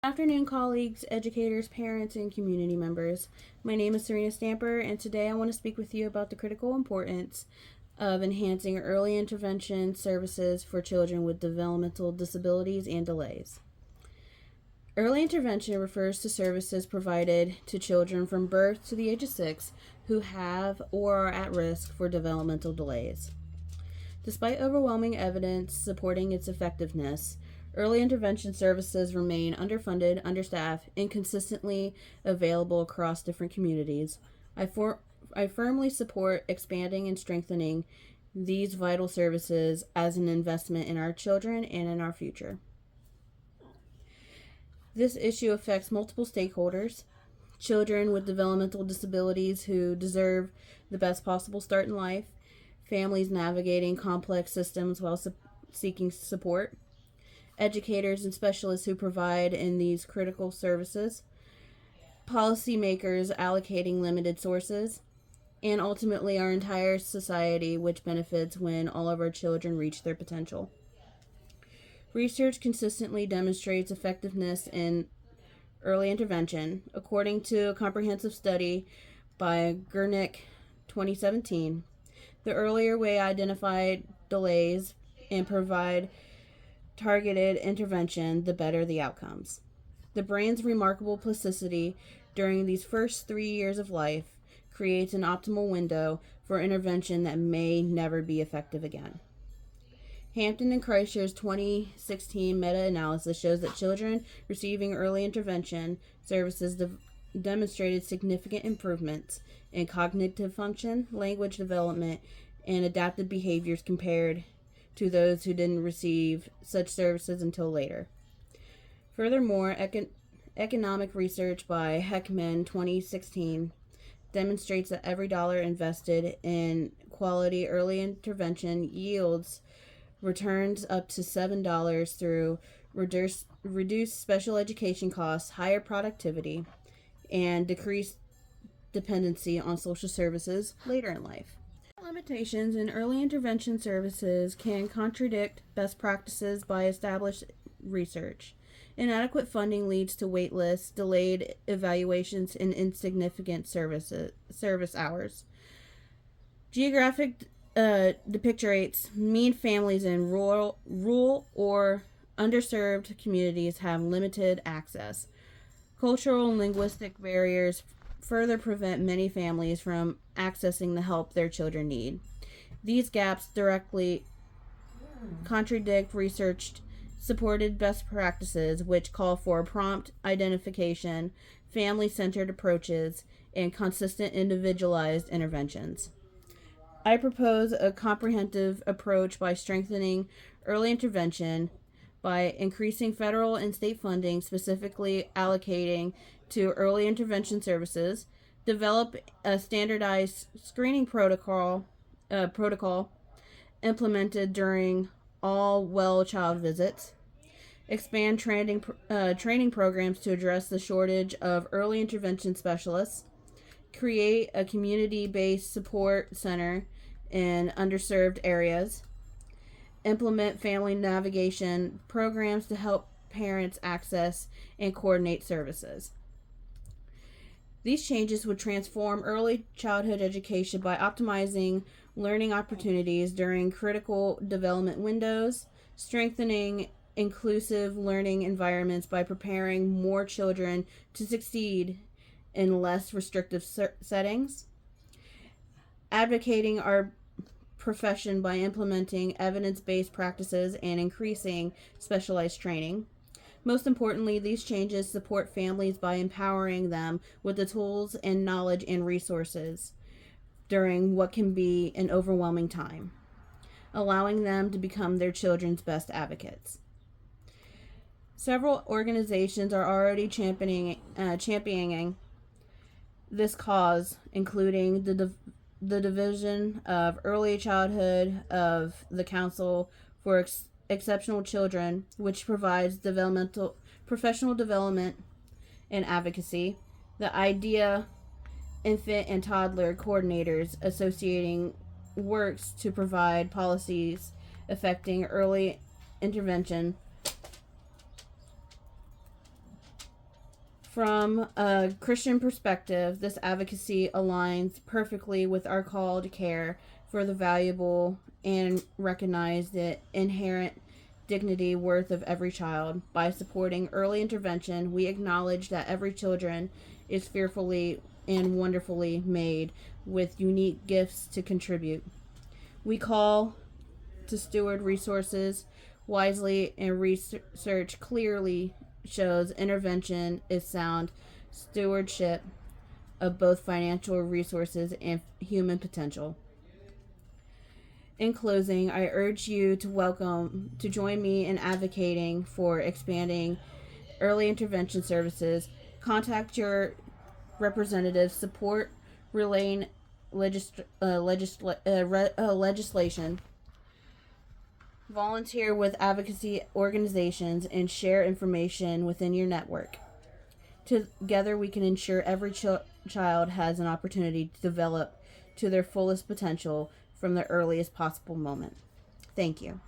Afternoon, colleagues, educators, parents, and community members. My name is Serena Stamper, and today I want to speak with you about the critical importance of enhancing early intervention services for children with developmental disabilities and delays. Early intervention refers to services provided to children from birth to the age of 6 who have or are at risk for developmental delays. Despite overwhelming evidence supporting its effectiveness, early intervention services remain underfunded, understaffed, inconsistently available across different communities. I firmly support expanding and strengthening these vital services as an investment in our children and in our future. This issue affects multiple stakeholders: children with developmental disabilities who deserve the best possible start in life, families navigating complex systems while seeking support, educators and specialists who provide in these critical services, policymakers allocating limited sources, and ultimately our entire society, which benefits when all of our children reach their potential. Research consistently demonstrates effectiveness in early intervention. According to a comprehensive study by Gurnick 2017, the earlier we identify delays and provide targeted intervention, the better the outcomes. The brain's remarkable plasticity during these first 3 years of life creates an optimal window for intervention that may never be effective again. Hampton and Kreischer's 2016 meta-analysis shows that children receiving early intervention services demonstrated significant improvements in cognitive function, language development, and adaptive behaviors compared to those who didn't receive such services until later. Furthermore, economic research by Heckman 2016 demonstrates that every dollar invested in quality early intervention yields returns up to $7 through reduced special education costs, higher productivity, and decreased dependency on social services later in life. Limitations in early intervention services can contradict best practices by established research. Inadequate funding leads to wait lists, delayed evaluations, and insignificant service hours. Geographic depictorates mean families in rural or underserved communities have limited access. Cultural and linguistic barriers further prevent many families from accessing the help their children need. These gaps directly contradict research supported best practices, which call for prompt identification, family centered approaches, and consistent individualized interventions. I propose a comprehensive approach by strengthening early intervention, by increasing federal and state funding, specifically allocating to early intervention services, develop a standardized screening protocol implemented during all well child visits, expand training programs to address the shortage of early intervention specialists, create a community-based support center in underserved areas, implement family navigation programs to help parents access and coordinate services. These changes would transform early childhood education by optimizing learning opportunities during critical development windows, strengthening inclusive learning environments by preparing more children to succeed in less restrictive settings, advocating our profession by implementing evidence-based practices and increasing specialized training. Most importantly, these changes support families by empowering them with the tools and knowledge and resources during what can be an overwhelming time, allowing them to become their children's best advocates. Several organizations are already championing this cause, including the Division of Early Childhood of the Council for Exceptional Children, which provides professional development and advocacy, the IDEA Infant and Toddler Coordinators Associating works to provide policies affecting early intervention From a Christian perspective, this advocacy aligns perfectly with our call to care for the valuable and recognize the inherent dignity worth of every child. By supporting early intervention, we acknowledge that every children is fearfully and wonderfully made with unique gifts to contribute. We call to steward resources wisely, and research clearly shows intervention is sound stewardship of both financial resources and human potential. In closing, I urge you to join me in advocating for expanding early intervention services. Contact your representatives, support relaying legislation, volunteer with advocacy organizations, and share information within your network. Together, we can ensure every child has an opportunity to develop to their fullest potential from the earliest possible moment. Thank you.